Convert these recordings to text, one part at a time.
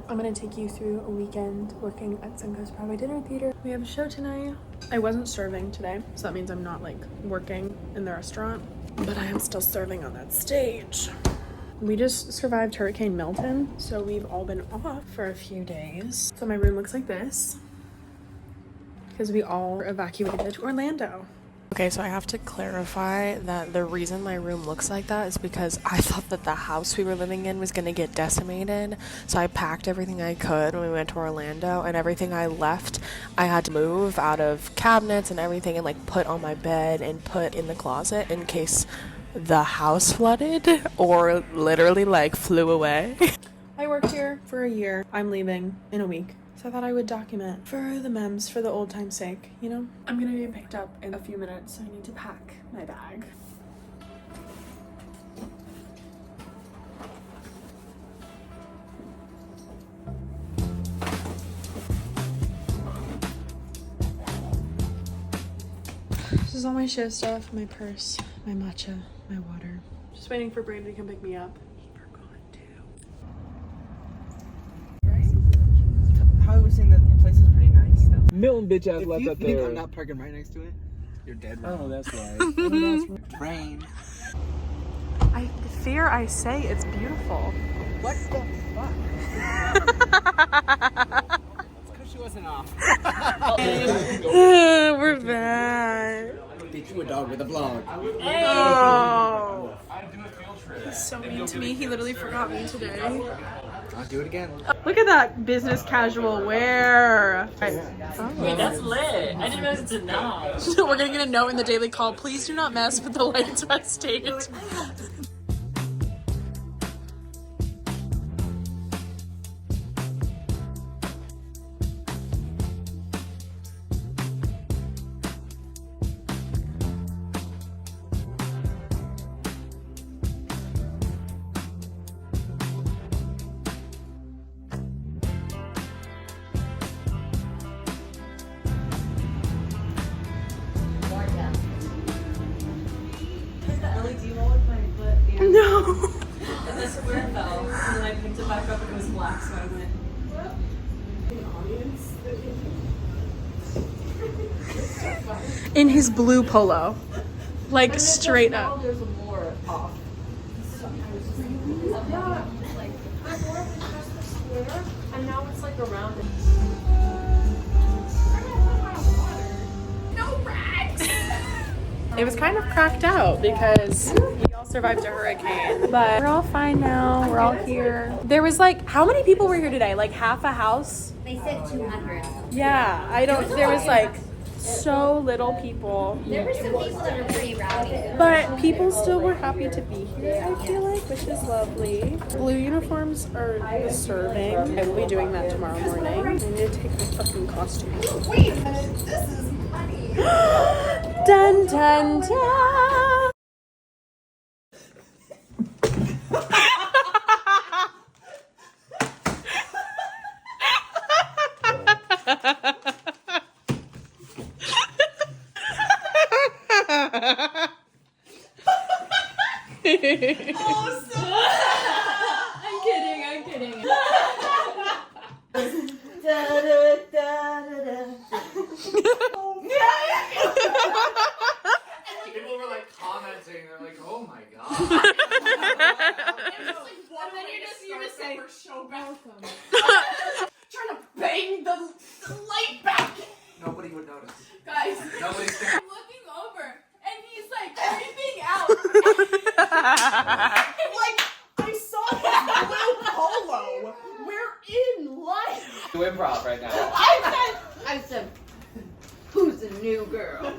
I'm gonna take you through a weekend working at Suncoast Broadway Dinner Theater. We have a show tonight. I wasn't serving today, so that means I'm not like working in the restaurant, but I am still serving on that stage. We just survived Hurricane Milton, so we've all been off for a few days. So my room looks like this because we all evacuated to Orlando. Okay, so I have to clarify that the reason my room looks like that is because I thought that the house we were living in was gonna get decimated. So I packed everything I could when we went to Orlando, and everything I left, I had to move out of cabinets and everything and like put on my bed and put in the closet in case the house flooded or literally like flew away. I worked here for a year. I'm leaving in a week. So I thought I would document for the memes, for the old time's sake, you know? I'm gonna be picked up in a few minutes, so I need to pack my bag. This is all my show stuff, my purse, my matcha, my water. Just waiting for Brandon to come pick me up. I was saying that the place is pretty nice though. Milton bitch ass left If up you think there. I'm not parking right next to it, you're dead wrong. Oh, that's right. Rain. I fear I say it's beautiful. What the fuck? It's because she wasn't off. We're back. Teach you a dog with a vlog. Oh. He's so mean to me. He literally forgot me today. I'll do it again. Look at that business casual wear. Wait, that's lit. I didn't realize it's a nod. We're gonna get a note in the daily call. Please do not mess with the lights on stage. No. And that's where it fell. And then I picked it back up and it was black, so I went. In his blue polo. Like straight up. There's more off. Yeah, like before it was just the square, and now it's like around it. No rags! It was kind of cracked out because we all survived a hurricane. But we're all fine now. We're all here. There was like, how many people were here today? Like half a house? They said 200. Yeah, there was like so little people. There were some people that are pretty rowdy. But people still were happy to be here, I feel like, which is lovely. Blue uniforms are the serving. I will be doing that tomorrow morning. I need to take my fucking costume. Wait a minute, this is funny. Dun dun dun! I'm kidding. People were like commenting, they're like, oh my god. You're just saying, welcome. Trying to bang the light back. Nobody would notice. Guys, Nobody's I'm looking over and he's like creeping out. Like, I saw his blue polo. We're in life. Do improv right now. I said, who's the new girl?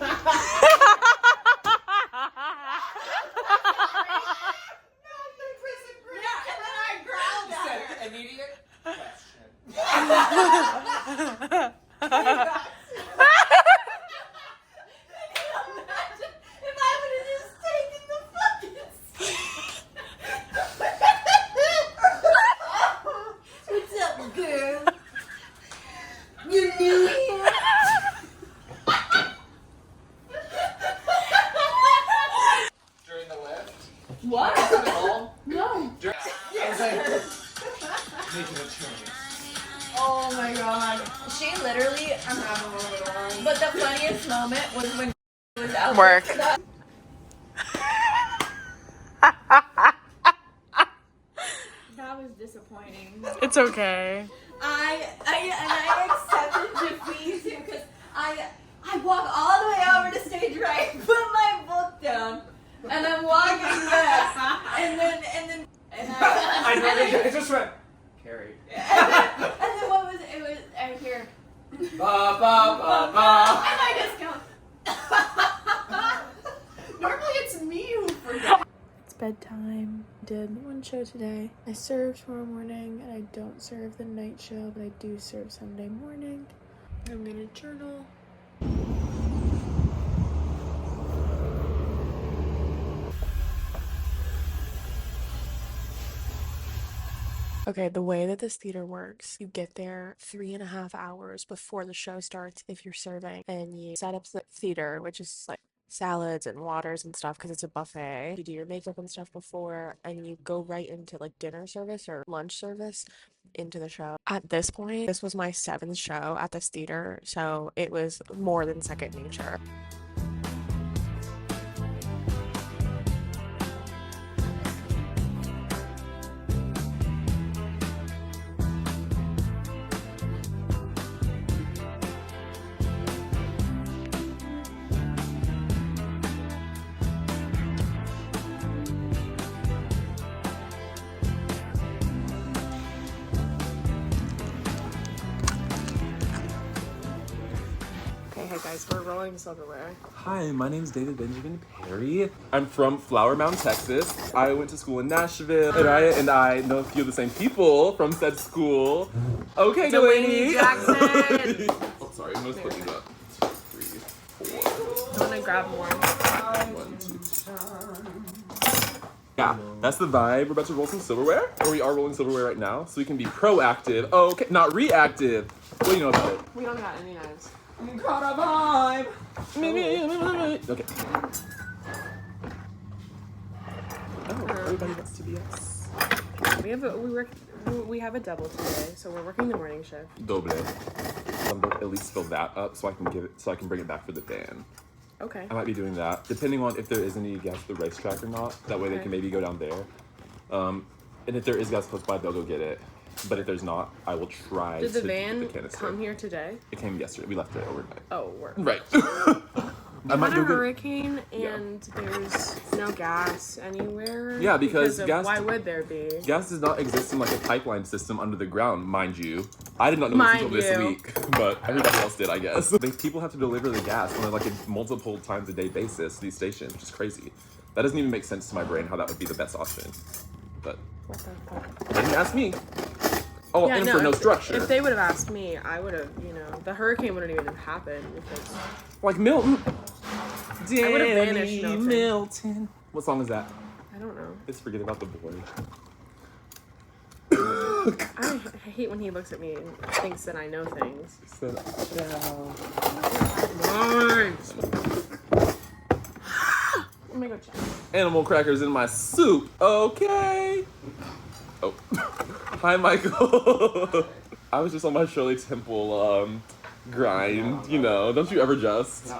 Immediate question. If I would have just taken the fucking What's up, girl? You new here? During the lift. What? At all? No. I was like, making a choice. Oh my god. She literally, I'm having a little one. But the funniest moment was when was out Work. there for that. That was disappointing. It's okay. I accepted defeat too because I walk all the way over to stage right, put my book down, and I'm walking back, and I It just went. Carrie. and then what was it? Was I hear Ba ba ba ba. and I just go. Normally it's me who forgets. It's bedtime. Did one show today. I serve tomorrow morning, and I don't serve the night show, but I do serve Sunday morning. I'm gonna journal. Okay, the way that this theater works, you get there 3.5 hours before the show starts if you're serving, and you set up the theater, which is like salads and waters and stuff because it's a buffet. You do your makeup and stuff before, and you go right into like dinner service or lunch service into the show. At this point, this was my 7th show at this theater, so it was more than second nature. Okay, hey guys, we're rolling silverware. Hi, my name is David Benjamin Perry. I'm from Flower Mound, Texas. I went to school in Nashville, and I know a few of the same people from said school. Okay, Delaney. Jackson! Oh, sorry, I'm gonna split these up. 2, 3, 4. I'm gonna grab more. 1, 2. Yeah, that's the vibe. We're about to roll some silverware, or we are rolling silverware right now, so we can be proactive. Okay, not reactive. What do you know about it? We don't got any knives. You got a vibe. Okay. Oh, everybody wants to be us. We have a double today, so we're working the morning shift. Doble. I'm gonna at least fill that up so I can bring it back for the band. Okay. I might be doing that, depending on if there is any gas at the racetrack or not. That way they Okay. can maybe go down there. And if there is gas close by, they'll go get it. But if there's not, I will try Did to the van get the canister. come here today? It came yesterday. We left it overnight. Oh, work. Right. I We might had a go get. hurricane and there's no gas anywhere. Yeah, because of, gas- why would there be? Gas does not exist in like a pipeline system under the ground, mind you. I did not know Mind this until you. this week, but everybody else did, I guess. People have to deliver the gas on like a multiple times a day basis to these stations, which is crazy. That doesn't even make sense to my brain how that would be the best option. But What the fuck? they didn't ask me. Oh, and for no structure. If they would have asked me, I would have, the hurricane wouldn't even have happened because Like Milton. I would have vanished, Danny Milton. Milton. What song is that? I don't know. Let's forget about the boy. I hate when he looks at me and thinks that I know things. Sit down. Nice. Let me go check. Animal crackers in my soup. Okay. Oh. Hi, Michael. I was just on my Shirley Temple grind. You know, don't you ever just? No.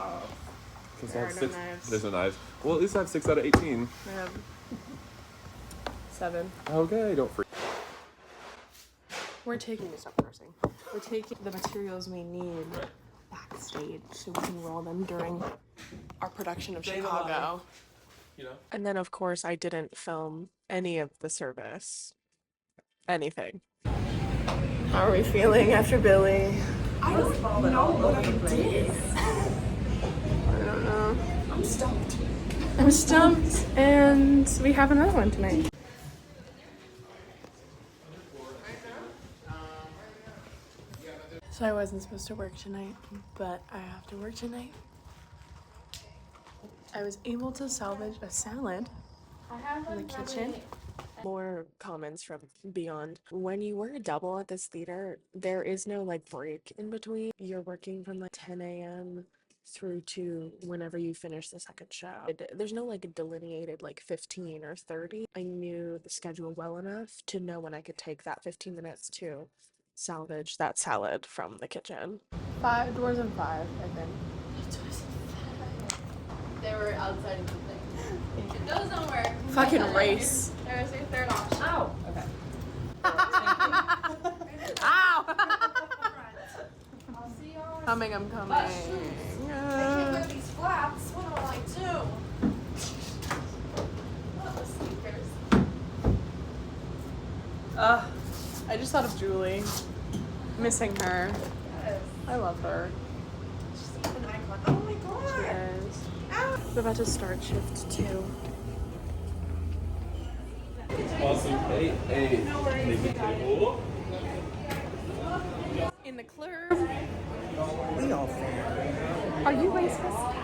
'Cause I There have are no 6. knives. There's no knives. Well, at least I have 6 out of 18. I have 7. Okay, don't freak. We're taking stop nursing. We're taking the materials we need backstage so we can roll them during our production of Chicago. You know. And then of course I didn't film any of the service. Anything. How are we feeling after Billy? I don't know what I did. I don't know. I'm stumped. I'm stumped and we have another one tonight. So I wasn't supposed to work tonight, but I have to work tonight. I was able to salvage a salad in the kitchen. More comments from beyond. When you work a double at this theater, there is no like break in between. You're working from like 10 a.m. through to whenever you finish the second show. There's no like delineated like 15 or 30. I knew the schedule well enough to know when I could take that 15 minutes to salvage that salad from the kitchen. 5 doors and 5, I think. They were outside of the thing. It doesn't work. Fucking race. There's your third option. Oh, okay. Ow! I'll see y'all. Coming, I'm coming. I can't wear these flats. What do I do? Not the sneakers. I just thought of Julie. Missing her. Yes. I love her. She's an icon. Oh my god. Yes. We're about to start shift 2. Awesome. Hey. In the club. We all fair. Are you racist?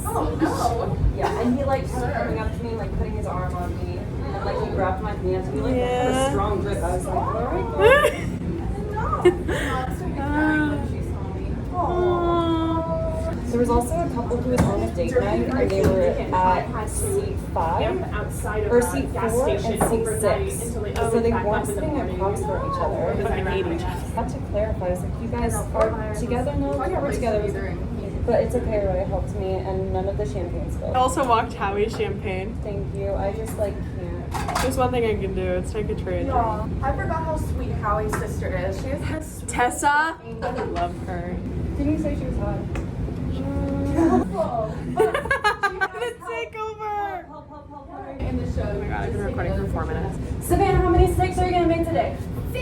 Oh no! Yeah, and he like kept coming up to me, like putting his arm on me, and like he grabbed my pants and he like put a strong grip. I was like, alright. There was also a couple who was on a date night and they were at seat 5 or seat 4 and seat 6. So they weren't sitting across from each other. I had to clarify, I was like, you guys are together now? Yeah, we're together. But it's okay, Roy helped me and none of the champagne I spilled. also walked Howie's champagne. Thank you. I just like can't. There's one thing I can do. It's take a tray. Y'all, I forgot how sweet Howie's sister is. She is Tessa? I love her. Didn't you say she was hot? The takeover! In the show. Oh my god, I've been recording for 4 minutes. Savannah, how many mistakes are you gonna make today? 0!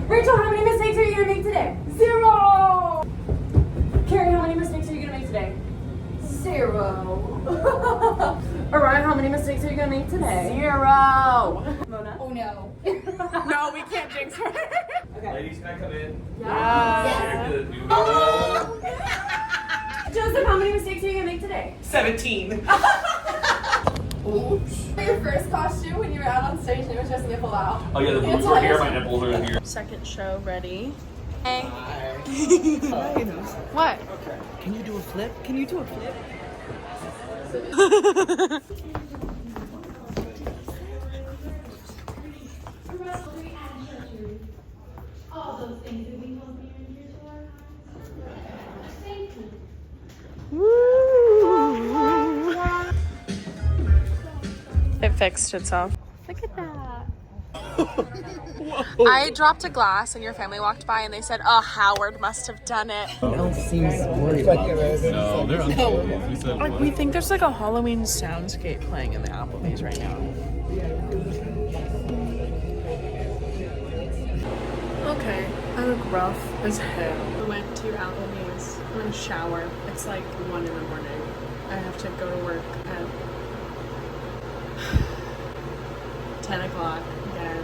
Rachel, how many mistakes are you gonna make today? 0! Carrie, how many mistakes are you gonna make today? 0. Orion, how many mistakes are you gonna make today? 0! Mona? Oh no. No, we can't jinx her. Ladies, can I come in? Yeah. Joseph, how many mistakes are you gonna make today? 17. Your first costume when you were out on stage and it was just nipple out. Oh yeah, the boobs are here, my nipples are here. Second show ready. Hi. What? Can you do a flip? Can you do a flip? It fixed itself. Look at that. I dropped a glass and your family walked by and they said, oh, Howard must have done it. No, seems worried about it. No, they're uncomfortable. We said Like, we think there's like a Halloween soundscape playing in the Applebee's right now. Okay, I look rough as hell. We went to Applebee's. I'm gonna shower. It's like 1 in the morning. I have to go to work at 10 o'clock again.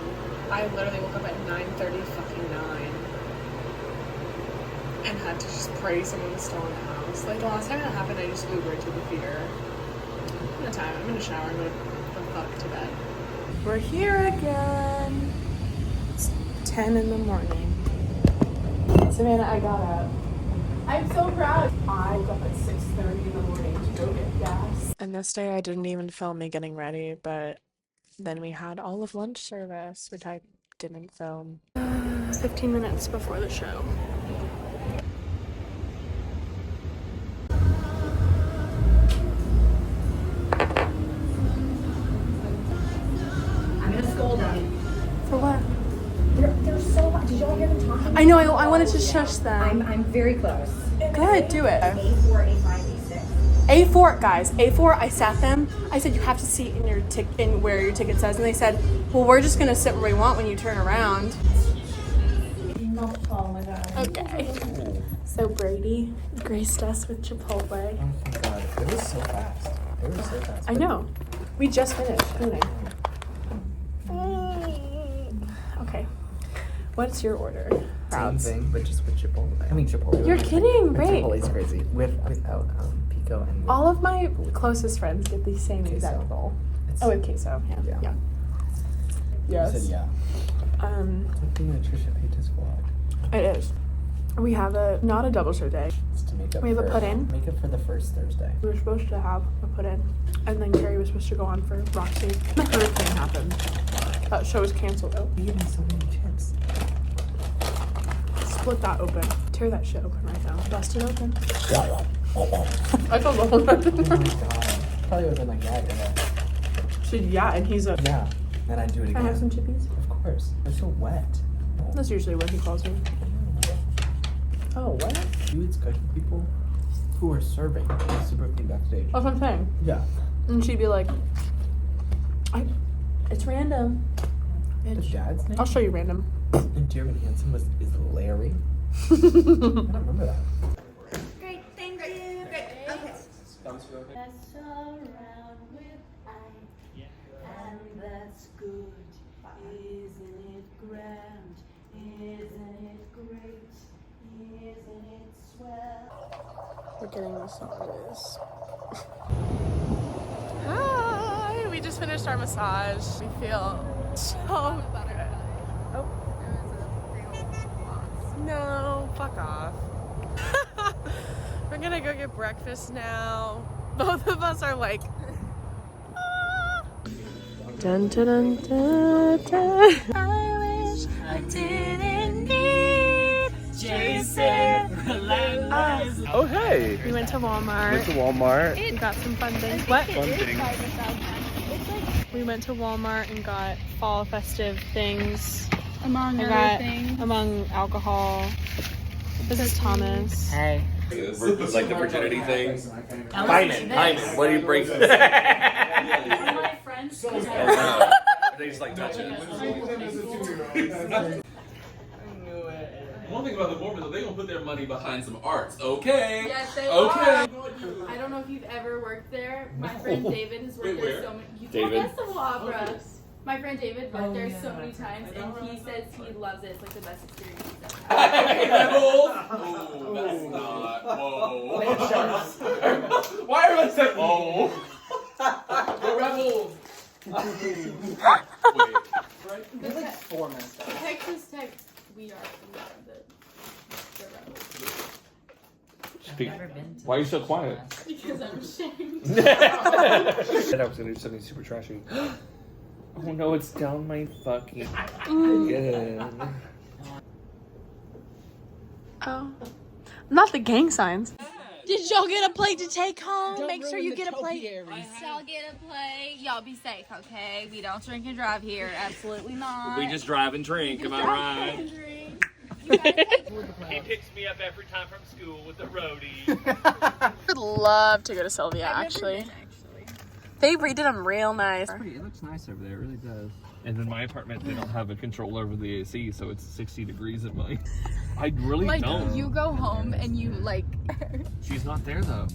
I literally woke up at 9:30 fucking 9 and had to just pray someone was still in the house. Like the last time that happened, I just Ubered to the theater. I'm gonna shower and go the fuck to bed. We're here again. It's 10 in the morning. Savannah, I got up. I'm so proud. I got up at 6:30 in the morning to go get gas. And this day I didn't even film me getting ready, but then we had all of lunch service, which I didn't film. 15 minutes before the show. I'm gonna scold them. For what? They're so hot. Did y'all hear them talking? I know, I wanted to shush them. I'm very close. Good, do it. A4, A5, A6. A4, guys, A4, I sat them. I said, you have to seat in your in where your ticket says. And they said, well, we're just gonna sit where we want when you turn around. Oh my god. Okay. So Brady graced us with Chipotle. Oh my god, it was so fast. It was so fast. I know. We just finished cleaning. Okay. What's your order? Same Crowds. thing, but just with Chipotle. I mean Chipotle. You're kidding, right? Chipotle's crazy. Without pico and All of my closest friends get the same exact Queso. bowl. It's, Oh, with queso. Yeah. Yeah. Yes. You said yeah. It's like being a Trisha Paytas vlog. It is. We have not a double show day. It's to make up We have a for, pudding. Make up for the first Thursday. We were supposed to have a pudding, and then Carrie was supposed to go on for Roxy. The hurricane happened. That show is canceled. Oh, Eating so many chips. split that open. Tear that shit open right now. Bust it open. I felt the whole Oh my god. Probably wasn't like, yeah. Said yeah, and he's a. Yeah. And I do it Can I again. have some chippies? Of course. They're so wet. That's usually what he calls me. Oh, what? Dudes cooking people who are serving super clean backstage. That's what I'm saying. Yeah. And she'd be like, it's random. The dad's name? I'll show you random. And Dear Evan Hansen is Larry. I don't remember that. Great, thank you. Great. Okay. That's around with and that's good. Isn't it grand? Isn't it great? Isn't it swell? We're getting massages. Hi! We just finished our massage. We feel so good. Oh. No, fuck off. We're gonna go get breakfast now. Both of us are like, ah. Dun, dun, dun, dun, dun. I wish I didn't need Jason. Oh, hey. We went to Walmart. We got some fun things. What? Fun things. We went to Walmart and got fall festive things. Among I other got things. among alcohol. This is Thomas. Hey. Like the virginity thing. Hyman, what do you bring? One of my friends. They just like touch it. One thing about the Mormons, they gonna put their money behind some arts, okay? Yes, they Okay. are. I don't know if you've ever worked there. My friend David has worked Wait, there where? so many. David? Festival Opera. My friend David worked there so many times, and he says he loves it. It's like the best experience he's ever had. Hey, Rebels! Oh, that's not. Whoa. Why everyone said, oh? The Rebels! Wait. There's like 4 messed up. Texas Tech, we are the rebels. Speak. Why are you so quiet? Because I'm ashamed. I said I was gonna do something super trashy. Oh no, it's down my fucking again. Oh. Not the gang signs. Did y'all get a plate to take home? Make sure you get a plate. Y'all get a plate. Y'all be safe, okay? We don't drink and drive here. Absolutely not. We just drive and drink, am I right? You gotta take He picks me up every time from school with the roadie. I would love to go to Sylvia, actually. They redid them real nice. It looks nice over there, it really does. And in my apartment, they don't have a control over the AC, so it's 60 degrees at mine. I really like don't. you go home and you like She's not there though.